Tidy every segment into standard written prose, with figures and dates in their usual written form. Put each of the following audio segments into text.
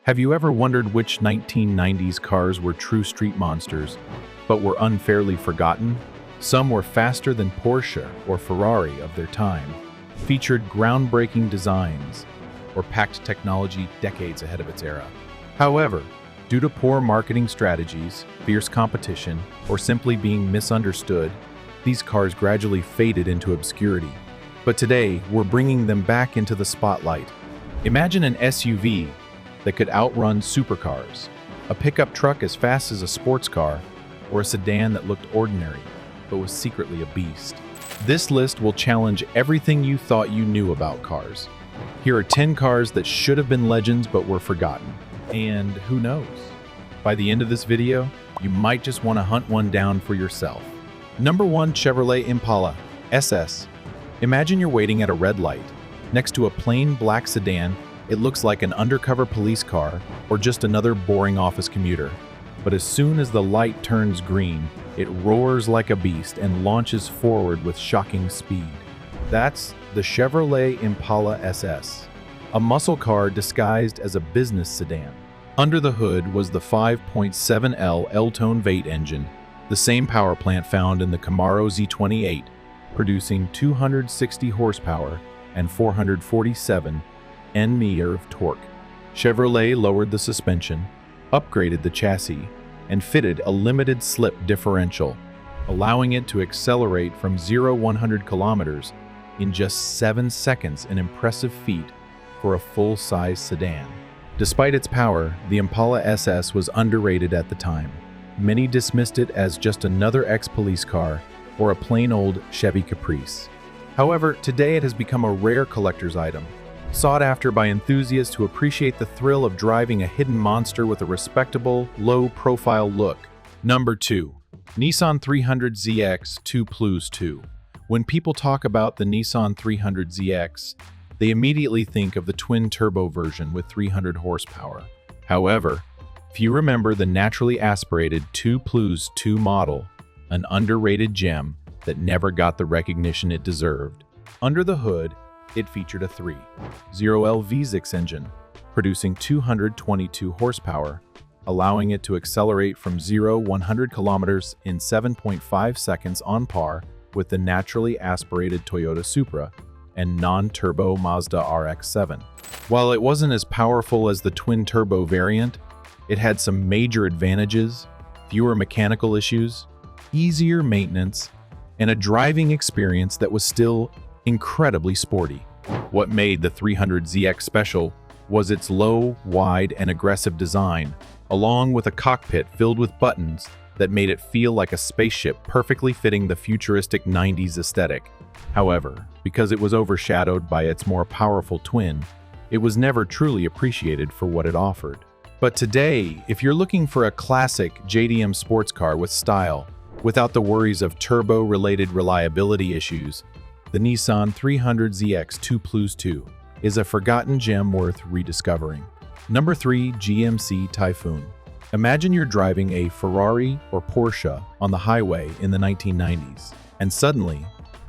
Have you ever wondered which 1990s cars were true street monsters, but were unfairly forgotten? Some were faster than Porsche or Ferrari of their time, featured groundbreaking designs, or packed technology decades ahead of its era. However, due to poor marketing strategies, fierce competition, or simply being misunderstood, these cars gradually faded into obscurity. But today, we're bringing them back into the spotlight. Imagine an SUV that could outrun supercars, a pickup truck as fast as a sports car, or a sedan that looked ordinary, but was secretly a beast. This list will challenge everything you thought you knew about cars. Here are 10 cars that should have been legends but were forgotten. And who knows? By the end of this video, you might just want to hunt one down for yourself. Number 1. Chevrolet Impala SS. Imagine you're waiting at a red light. Next to a plain black sedan, it looks like an undercover police car or just another boring office commuter. But as soon as the light turns green, it roars like a beast and launches forward with shocking speed. That's the Chevrolet Impala SS, a muscle car disguised as a business sedan. Under the hood was the 5.7L L-tone V8 engine, the same power plant found in the Camaro Z28, producing 260 horsepower and 447 Nm of torque. Chevrolet lowered the suspension, upgraded the chassis, and fitted a limited slip differential, allowing it to accelerate from 0-100 kilometers in just 7 seconds, an impressive feat for a full-size sedan. Despite its power, the Impala SS was underrated at the time. Many dismissed it as just another ex-police car or a plain old Chevy Caprice. However, today it has become a rare collector's item, sought after by enthusiasts who appreciate the thrill of driving a hidden monster with a respectable, low-profile look. Number 2. Nissan 300ZX 2 Plus 2. When people talk about the Nissan 300ZX, they immediately think of the twin-turbo version with 300 horsepower. However, few remember the naturally aspirated 2 Plus 2 model, an underrated gem that never got the recognition it deserved. Under the hood, it featured a 3.0L V6 engine, producing 222 horsepower, allowing it to accelerate from 0-100 kilometers in 7.5 seconds, on par with the naturally aspirated Toyota Supra and non-turbo Mazda RX-7. While it wasn't as powerful as the twin-turbo variant, it had some major advantages: fewer mechanical issues, easier maintenance, and a driving experience that was still incredibly sporty. What made the 300ZX special was its low, wide, and aggressive design, along with a cockpit filled with buttons that made it feel like a spaceship, perfectly fitting the futuristic 90s aesthetic. However, because it was overshadowed by its more powerful twin, it was never truly appreciated for what it offered. But today, if you're looking for a classic JDM sports car with style, without the worries of turbo-related reliability issues, the Nissan 300ZX 2 Plus 2 is a forgotten gem worth rediscovering. Number 3. GMC Typhoon. Imagine you're driving a Ferrari or Porsche on the highway in the 1990s, and suddenly,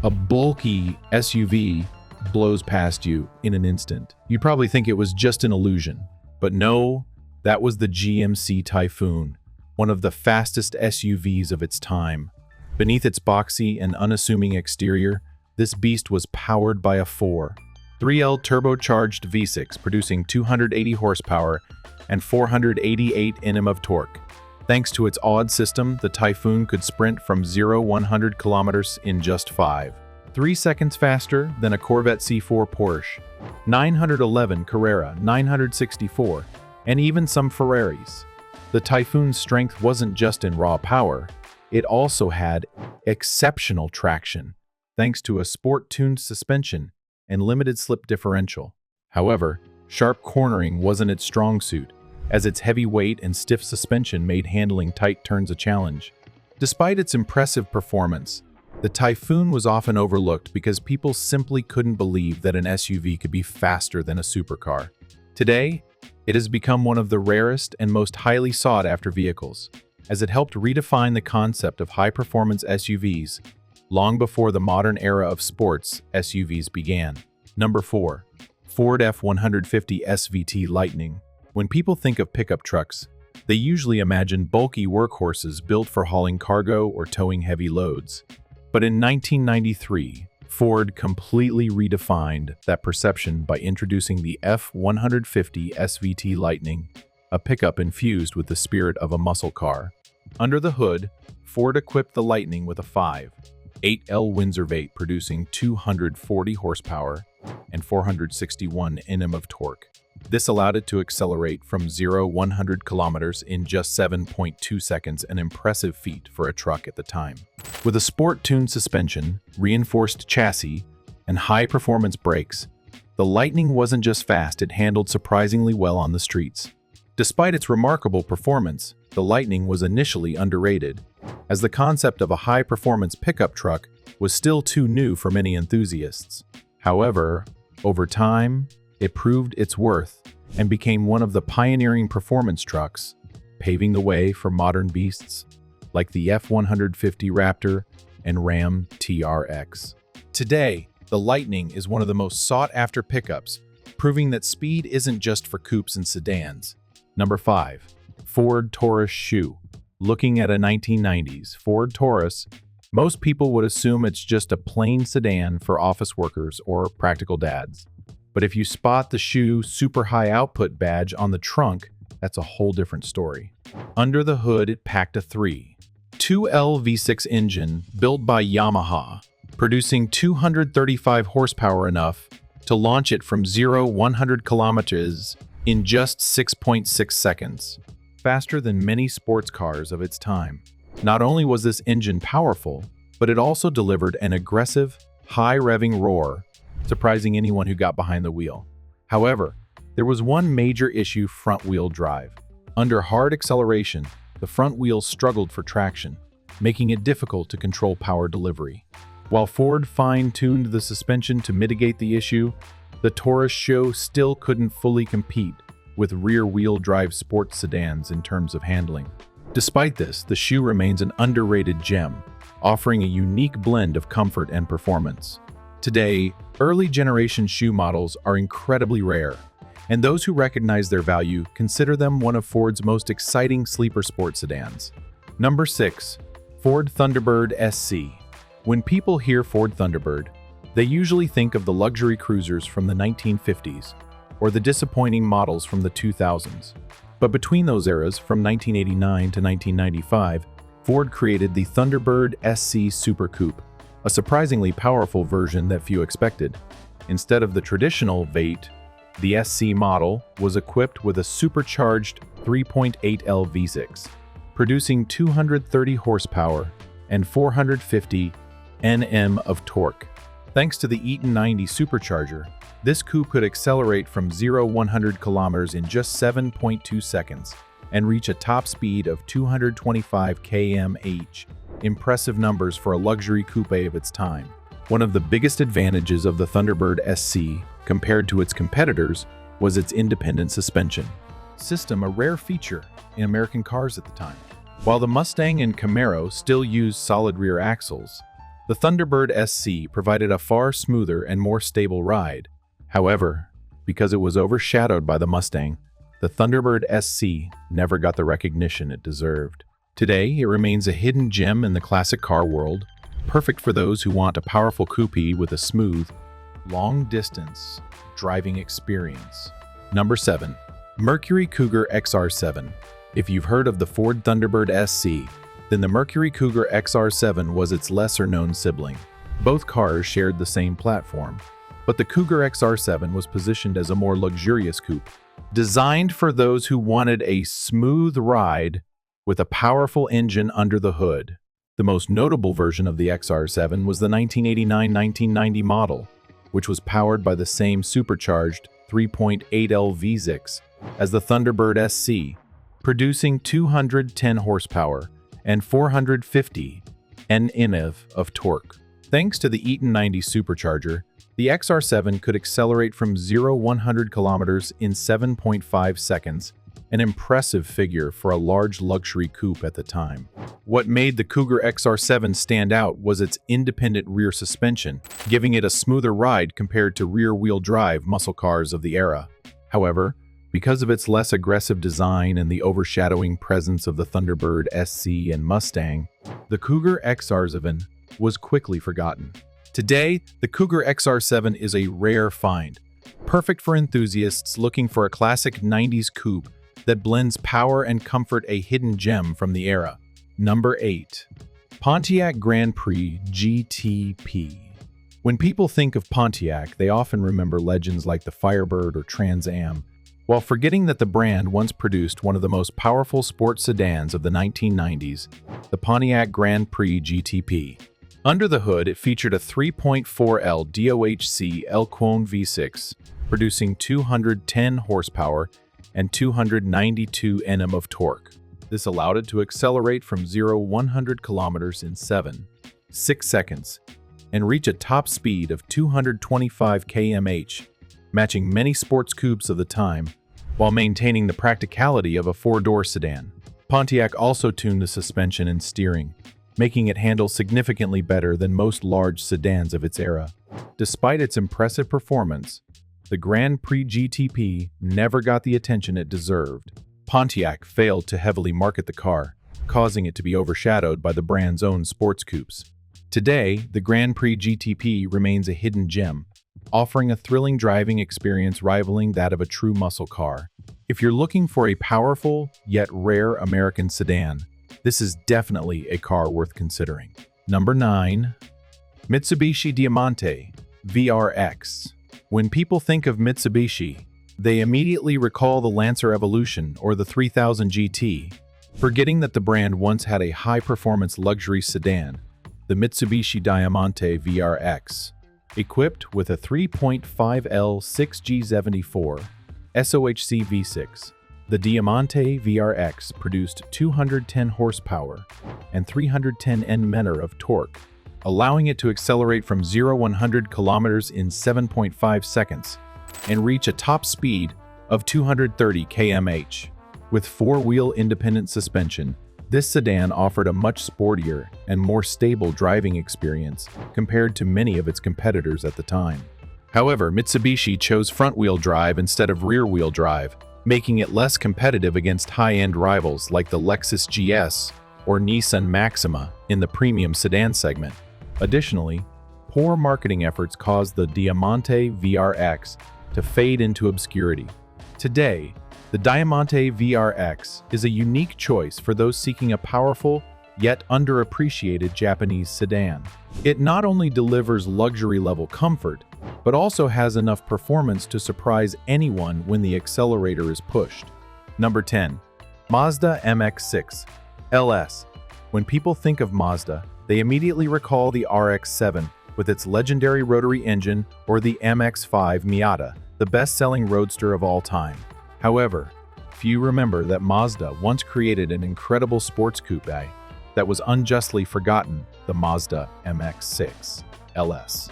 a bulky SUV blows past you in an instant. You'd probably think it was just an illusion, but no, that was the GMC Typhoon, one of the fastest SUVs of its time. Beneath its boxy and unassuming exterior, this beast was powered by a 4.3L turbocharged V6, producing 280 horsepower and 488 Nm of torque. Thanks to its odd system, the Typhoon could sprint from 0-100 kilometers in just 5.3 seconds faster than a Corvette C4 Porsche, 911 Carrera, 964, and even some Ferraris. The Typhoon's strength wasn't just in raw power, it also had exceptional traction, thanks to a sport-tuned suspension and limited slip differential. However, sharp cornering wasn't its strong suit, as its heavy weight and stiff suspension made handling tight turns a challenge. Despite its impressive performance, the Typhoon was often overlooked because people simply couldn't believe that an SUV could be faster than a supercar. Today, it has become one of the rarest and most highly sought-after vehicles, as it helped redefine the concept of high-performance SUVs long before the modern era of sports SUVs began. Number 4. Ford F-150 SVT Lightning. When people think of pickup trucks, they usually imagine bulky workhorses built for hauling cargo or towing heavy loads. But in 1993, Ford completely redefined that perception by introducing the F-150 SVT Lightning, a pickup infused with the spirit of a muscle car. Under the hood, Ford equipped the Lightning with a 5.8L Windsor V8 producing 240 horsepower and 461 Nm of torque. This allowed it to accelerate from 0-100 kilometers in just 7.2 seconds, an impressive feat for a truck at the time. With a sport-tuned suspension, reinforced chassis, and high-performance brakes, the Lightning wasn't just fast, it handled surprisingly well on the streets. Despite its remarkable performance, the Lightning was initially underrated, as the concept of a high-performance pickup truck was still too new for many enthusiasts. However, over time, it proved its worth and became one of the pioneering performance trucks, paving the way for modern beasts like the F-150 Raptor and Ram TRX. Today, the Lightning is one of the most sought-after pickups, proving that speed isn't just for coupes and sedans. Number 5. Ford Taurus SHO. Looking at a 1990s Ford Taurus, most people would assume it's just a plain sedan for office workers or practical dads. But if you spot the SHO Super High Output badge on the trunk, that's a whole different story. Under the hood, it packed a 3.2L V6 engine built by Yamaha, producing 235 horsepower, enough to launch it from 0-100 kilometers in just 6.6 seconds, faster than many sports cars of its time. Not only was this engine powerful, but it also delivered an aggressive, high-revving roar, surprising anyone who got behind the wheel. However, there was one major issue: front-wheel drive. Under hard acceleration, the front wheels struggled for traction, making it difficult to control power delivery. While Ford fine-tuned the suspension to mitigate the issue, the Taurus SHO still couldn't fully compete with rear-wheel drive sports sedans in terms of handling. Despite this, the SHO remains an underrated gem, offering a unique blend of comfort and performance. Today, early generation SHO models are incredibly rare, and those who recognize their value consider them one of Ford's most exciting sleeper sport sedans. Number 6. Ford Thunderbird SC. When people hear Ford Thunderbird, they usually think of the luxury cruisers from the 1950s or the disappointing models from the 2000s. But between those eras, from 1989 to 1995, Ford created the Thunderbird SC Super Coupe, a surprisingly powerful version that few expected. Instead of the traditional V8, the SC model was equipped with a supercharged 3.8L V6, producing 230 horsepower and 450 Nm of torque. Thanks to the Eaton 90 supercharger, this coupe could accelerate from 0-100 kilometers in just 7.2 seconds and reach a top speed of 225 km/h. Impressive numbers for a luxury coupe of its time. One of the biggest advantages of the Thunderbird SC compared to its competitors was its independent suspension system, a rare feature in American cars at the time. While the Mustang and Camaro still used solid rear axles, the Thunderbird SC provided a far smoother and more stable ride. However, because it was overshadowed by the Mustang, the Thunderbird SC never got the recognition it deserved. Today, it remains a hidden gem in the classic car world, perfect for those who want a powerful coupe with a smooth, long-distance driving experience. Number 7. Mercury Cougar XR7. If you've heard of the Ford Thunderbird SC, then the Mercury Cougar XR7 was its lesser-known sibling. Both cars shared the same platform, but the Cougar XR7 was positioned as a more luxurious coupe, designed for those who wanted a smooth ride with a powerful engine under the hood. The most notable version of the XR7 was the 1989-1990 model, which was powered by the same supercharged 3.8L V6 as the Thunderbird SC, producing 210 horsepower and 450 Nm of torque. Thanks to the Eaton 90 supercharger, the XR7 could accelerate from 0-100 kilometers in 7.5 seconds, an impressive figure for a large luxury coupe at the time. What made the Cougar XR7 stand out was its independent rear suspension, giving it a smoother ride compared to rear-wheel drive muscle cars of the era. However, Because of its less aggressive design and the overshadowing presence of the Thunderbird SC and Mustang, the Cougar XR7 was quickly forgotten. Today, the Cougar XR7 is a rare find, perfect for enthusiasts looking for a classic 90s coupe that blends power and comfort, a hidden gem from the era. Number 8. Pontiac Grand Prix GTP. When people think of Pontiac, they often remember legends like the Firebird or Trans Am, while forgetting that the brand once produced one of the most powerful sports sedans of the 1990s, the Pontiac Grand Prix GTP. Under the hood, it featured a 3.4L DOHC Elquone V6, producing 210 horsepower and 292 Nm of torque. This allowed it to accelerate from 0-100 kilometers in 7.6 seconds and reach a top speed of 225 km/h, matching many sports coupes of the time, while maintaining the practicality of a four-door sedan. Pontiac also tuned the suspension and steering, making it handle significantly better than most large sedans of its era. Despite its impressive performance, the Grand Prix GTP never got the attention it deserved. Pontiac failed to heavily market the car, causing it to be overshadowed by the brand's own sports coupes. Today, the Grand Prix GTP remains a hidden gem, offering a thrilling driving experience rivaling that of a true muscle car. If you're looking for a powerful yet rare American sedan, this is definitely a car worth considering. Number 9. Mitsubishi Diamante VRX. When people think of Mitsubishi, they immediately recall the Lancer Evolution or the 3000 GT, forgetting that the brand once had a high-performance luxury sedan, the Mitsubishi Diamante VRX. Equipped with a 3.5L 6G74 SOHC V6, the Diamante VRX produced 210 horsepower and 310 Nm of torque, allowing it to accelerate from 0-100 kilometers in 7.5 seconds and reach a top speed of 230 km/h. With four-wheel independent suspension, this sedan offered a much sportier and more stable driving experience compared to many of its competitors at the time. However, Mitsubishi chose front-wheel drive instead of rear-wheel drive, making it less competitive against high-end rivals like the Lexus GS or Nissan Maxima in the premium sedan segment. Additionally, poor marketing efforts caused the Diamante VRX to fade into obscurity. Today, the Diamante VRX is a unique choice for those seeking a powerful yet underappreciated Japanese sedan. It not only delivers luxury-level comfort, but also has enough performance to surprise anyone when the accelerator is pushed. Number 10. Mazda MX-6 LS. When people think of Mazda, they immediately recall the RX-7 with its legendary rotary engine, or the MX-5 Miata, the best-selling roadster of all time. However, few remember that Mazda once created an incredible sports coupe that was unjustly forgotten, the Mazda MX-6 LS.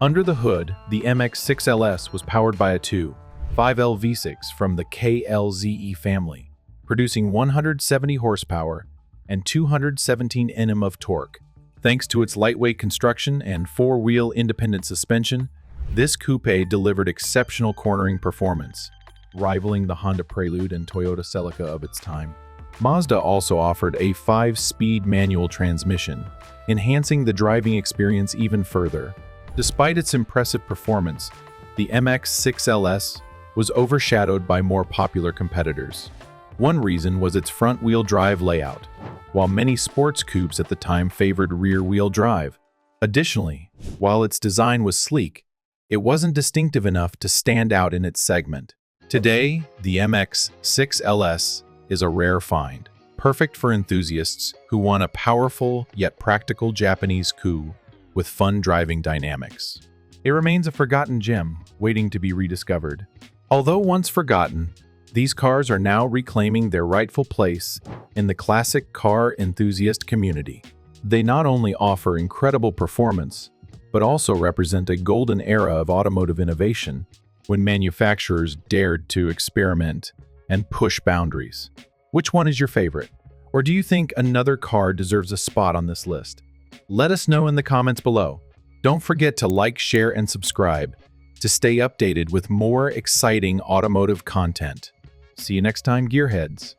Under the hood, the MX-6 LS was powered by a 2.5L V6 from the KLZE family, producing 170 horsepower and 217 Nm of torque. Thanks to its lightweight construction and four-wheel independent suspension, this coupe delivered exceptional cornering performance, rivaling the Honda Prelude and Toyota Celica of its time. Mazda also offered a 5-speed manual transmission, enhancing the driving experience even further. Despite its impressive performance, the MX-6 LS was overshadowed by more popular competitors. One reason was its front-wheel drive layout, while many sports coupes at the time favored rear-wheel drive. Additionally, while its design was sleek, it wasn't distinctive enough to stand out in its segment. Today, the MX-6 LS is a rare find, perfect for enthusiasts who want a powerful yet practical Japanese coupe with fun driving dynamics. It remains a forgotten gem, waiting to be rediscovered. Although once forgotten, these cars are now reclaiming their rightful place in the classic car enthusiast community. They not only offer incredible performance, but also represent a golden era of automotive innovation when manufacturers dared to experiment and push boundaries. Which one is your favorite? Or do you think another car deserves a spot on this list? Let us know in the comments below. Don't forget to like, share, and subscribe to stay updated with more exciting automotive content. See you next time, gearheads.